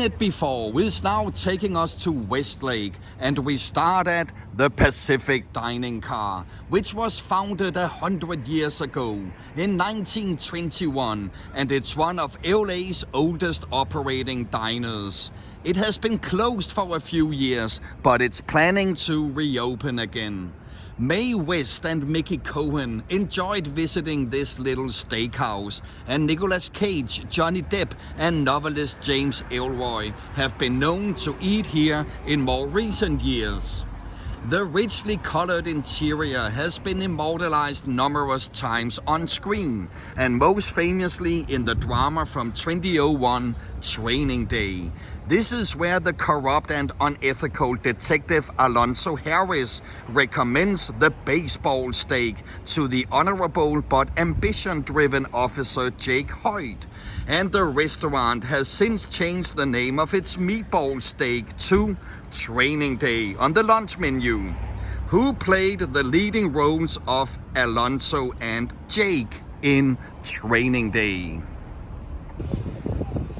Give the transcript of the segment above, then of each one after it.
met before is now taking us to Westlake, and we start at the Pacific Dining Car, which was founded 100 years ago in 1921, and it's one of LA's oldest operating diners. It has been closed for a few years, but it's planning to reopen again. Mae West and Mickey Cohen enjoyed visiting this little steakhouse, and Nicolas Cage, Johnny Depp and novelist James Ellroy have been known to eat here in more recent years. The richly colored interior has been immortalized numerous times on screen, and most famously in the drama from 2001, Training Day. This is where the corrupt and unethical detective Alonzo Harris recommends the baseball steak to the honorable but ambition-driven officer Jake Hoyt. And the restaurant has since changed the name of its meatball steak to Training Day on the lunch menu. Who played the leading roles of Alonzo and Jake in Training Day?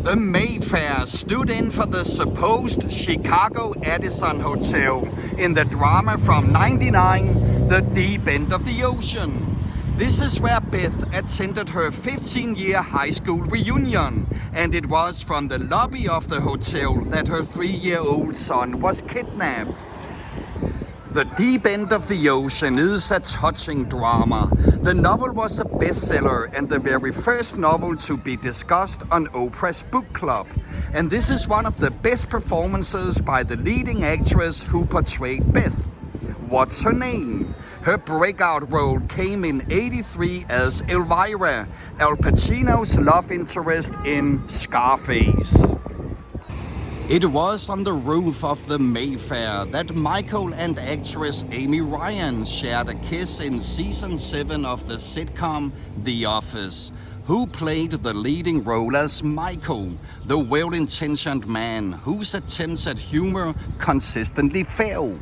The Mayfair stood in for the supposed Chicago Edison Hotel in the drama from '99, The Deep End of the Ocean. This is where Beth attended her 15-year high school reunion, and it was from the lobby of the hotel that her 3-year-old son was kidnapped. The Deep End of the Ocean is a touching drama. The novel was a bestseller and the very first novel to be discussed on Oprah's book club. And this is one of the best performances by the leading actress who portrayed Beth. What's her name? Her breakout role came in '83 as Elvira, Al Pacino's love interest in Scarface. It was on the roof of the Mayfair that Michael and actress Amy Ryan shared a kiss in season 7 of the sitcom The Office. Who played the leading role as Michael, the well-intentioned man whose attempts at humor consistently fail?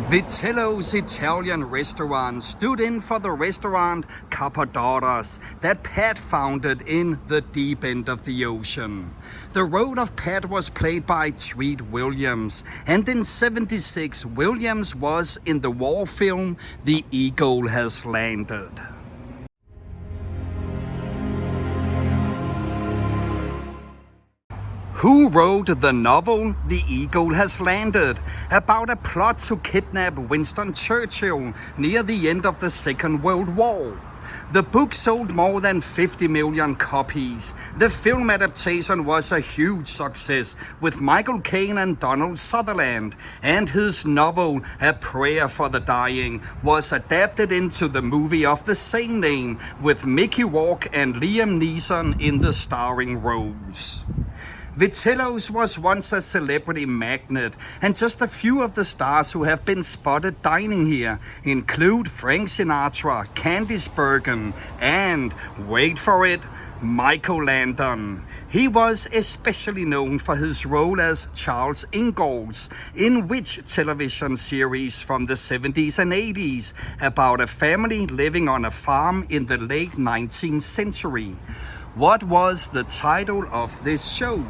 Vitello's Italian restaurant stood in for the restaurant Cappadoras that Pat founded in the Deep End of the Ocean. The role of Pat was played by Treat Williams, and in '76 Williams was in the war film The Eagle Has Landed. Who wrote the novel The Eagle Has Landed, about a plot to kidnap Winston Churchill near the end of the Second World War? The book sold more than 50 million copies. The film adaptation was a huge success with Michael Caine and Donald Sutherland, and his novel A Prayer for the Dying was adapted into the movie of the same name with Mickey Rourke and Liam Neeson in the starring roles. Vitello's was once a celebrity magnet, and just a few of the stars who have been spotted dining here include Frank Sinatra, Candice Bergen, and, wait for it, Michael Landon. He was especially known for his role as Charles Ingalls in which television series from the 70s and 80s about a family living on a farm in the late 19th century. What was the title of this show?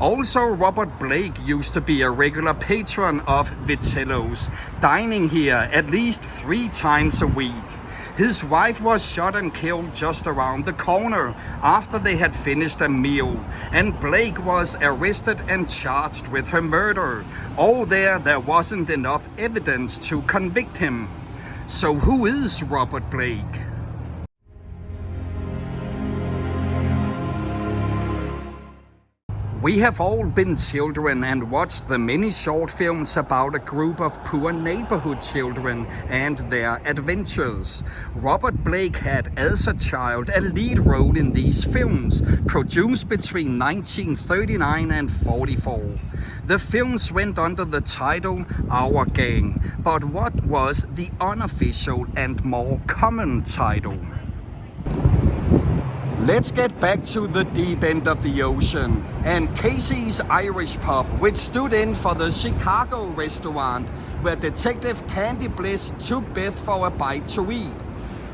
Also, Robert Blake used to be a regular patron of Vitello's, dining here at least 3 times a week. His wife was shot and killed just around the corner after they had finished a meal, and Blake was arrested and charged with her murder. There wasn't enough evidence to convict him. So who is Robert Blake? We have all been children and watched the many short films about a group of poor neighborhood children and their adventures. Robert Blake had, as a child, a lead role in these films, produced between 1939 and 44. The films went under the title Our Gang, but what was the unofficial and more common title? Let's get back to the Deep End of the Ocean and Casey's Irish Pub, which stood in for the Chicago restaurant where Detective Candy Bliss took Beth for a bite to eat.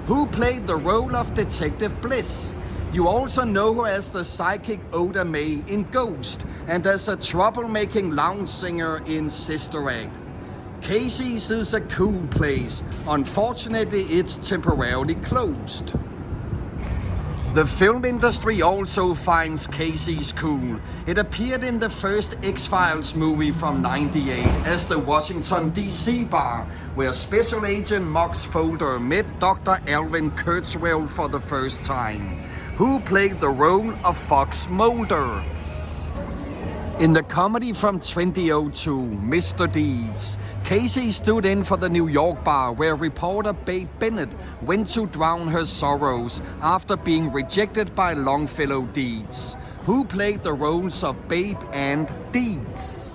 Who played the role of Detective Bliss? You also know her as the psychic Oda Mae in Ghost and as a troublemaking lounge singer in Sister Act. Casey's is a cool place. Unfortunately, it's temporarily closed. The film industry also finds Casey's cool. It appeared in the first X-Files movie from '98 as the Washington, D.C. bar, where Special Agent Mox Folder met Dr. Alvin Kurtzwell for the first time, who played the role of Fox Mulder. In the comedy from 2002, Mr. Deeds, Casey stood in for the New York bar where reporter Babe Bennett went to drown her sorrows after being rejected by Longfellow Deeds, who played the roles of Babe and Deeds.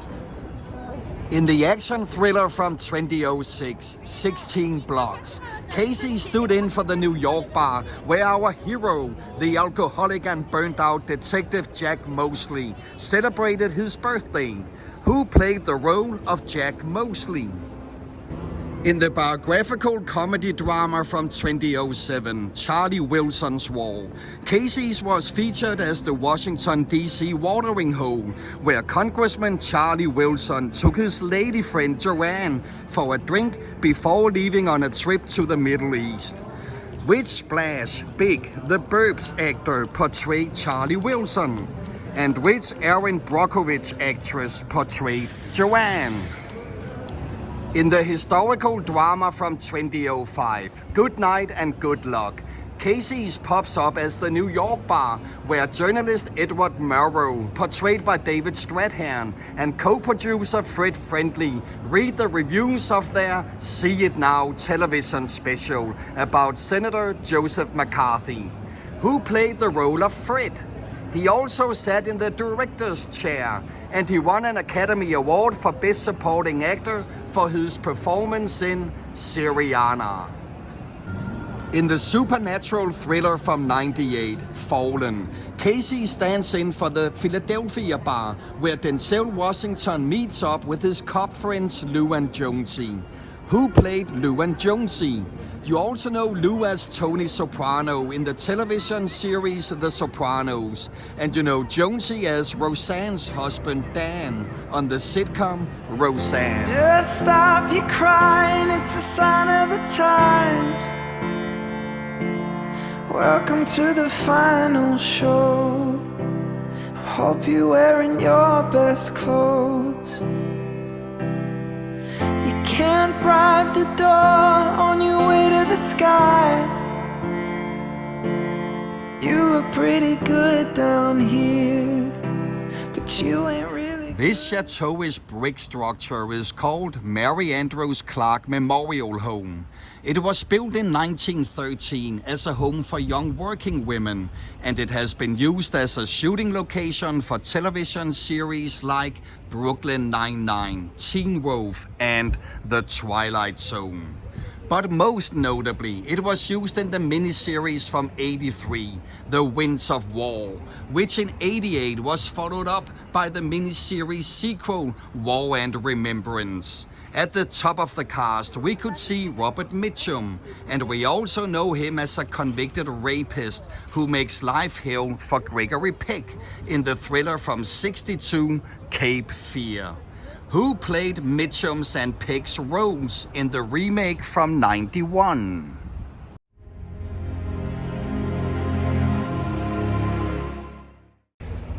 In the action thriller from 2006, 16 Blocks, Casey stood in for the New York bar where our hero, the alcoholic and burnt-out detective Jack Mosley, celebrated his birthday, who played the role of Jack Mosley. In the biographical comedy drama from 2007, Charlie Wilson's Wall, Casey's was featured as the Washington, D.C. watering hole, where Congressman Charlie Wilson took his lady friend Joanne for a drink before leaving on a trip to the Middle East. Which Splash Big, the Burbs actor, portrayed Charlie Wilson, and which Erin Brockovich actress portrayed Joanne? In the historical drama from 2005, Good Night and Good Luck, Casey's pops up as the New York bar where journalist Edward Murrow, portrayed by David Strathairn, and co-producer Fred Friendly read the reviews of their See It Now television special about Senator Joseph McCarthy, who played the role of Fred. He also sat in the director's chair, and he won an Academy Award for Best Supporting Actor for his performance in Syriana. In the supernatural thriller from '98, Fallen, Casey stands in for the Philadelphia bar where Denzel Washington meets up with his cop friends Lou and Jonesy, who played Lou and Jonesy. You also know Lou as Tony Soprano in the television series The Sopranos, and you know Jonesy as Roseanne's husband Dan on the sitcom Roseanne. Just stop your crying, it's a sign of the times. Welcome to the final show. I hope you're wearing your best clothes. Can't bribe the door on your way to the sky. You look pretty good down here, but you ain't really. This chateau-ish brick structure is called Mary Andrews Clark Memorial Home. It was built in 1913 as a home for young working women, and it has been used as a shooting location for television series like Brooklyn Nine-Nine, Teen Wolf, and The Twilight Zone. But most notably, it was used in the miniseries from '83, The Winds of War, which in '88 was followed up by the miniseries sequel, War and Remembrance. At the top of the cast, we could see Robert Mitchum, and we also know him as a convicted rapist who makes life hell for Gregory Peck in the thriller from '62, Cape Fear, who played Mitchum's and Peck's roles in the remake from '91.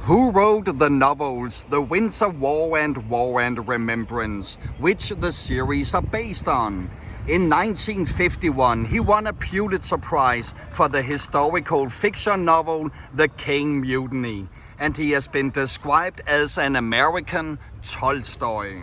Who wrote the novels The Winds of War and Remembrance, which the series are based on? In 1951, he won a Pulitzer Prize for the historical fiction novel The Caine Mutiny, and he has been described as an American Tolstoy.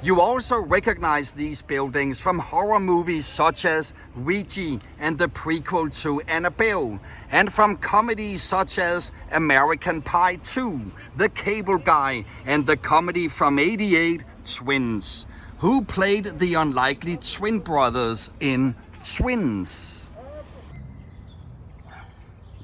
You also recognize these buildings from horror movies such as Ouija and the prequel to Annabelle, and from comedies such as American Pie 2, The Cable Guy, and the comedy from '88, Twins, who played the unlikely twin brothers in Twins.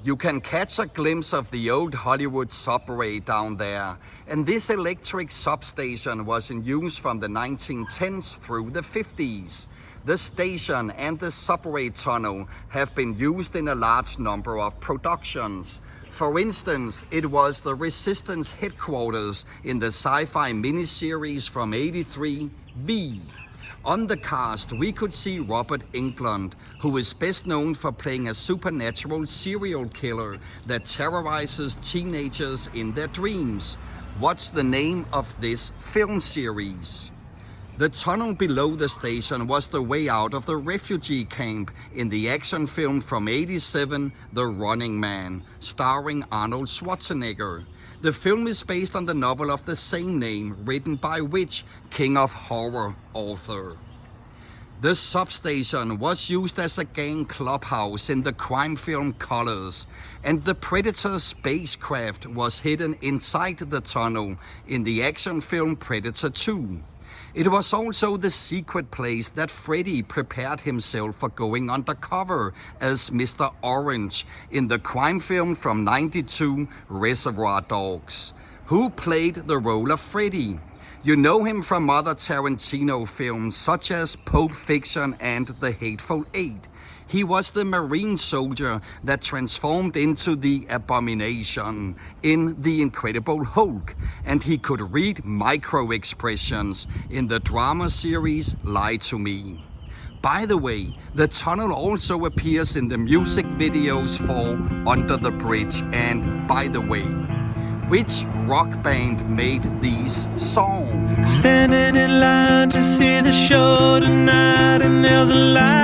you can catch a glimpse of the old Hollywood subway down there. And this electric substation was in use from the 1910s through the 50s. The station and the subway tunnel have been used in a large number of productions. For instance, it was the Resistance headquarters in the sci-fi miniseries from '83, V. On the cast, we could see Robert Englund, who is best known for playing a supernatural serial killer that terrorizes teenagers in their dreams. What's the name of this film series? The tunnel below the station was the way out of the refugee camp in the action film from '87, The Running Man, starring Arnold Schwarzenegger. The film is based on the novel of the same name, written by which King of Horror author. The substation was used as a gang clubhouse in the crime film Colors, and the Predator spacecraft was hidden inside the tunnel in the action film Predator 2. It was also the secret place that Freddy prepared himself for going undercover as Mr. Orange in the crime film from '92, Reservoir Dogs. Who played the role of Freddy? You know him from other Tarantino films such as Pulp Fiction and The Hateful Eight. He was the Marine soldier that transformed into the Abomination in The Incredible Hulk, and he could read micro-expressions in the drama series Lie to Me. By the way, the tunnel also appears in the music videos for Under the Bridge, and by the way, which rock band made these songs? Standing in line to see the show tonight, and there's a light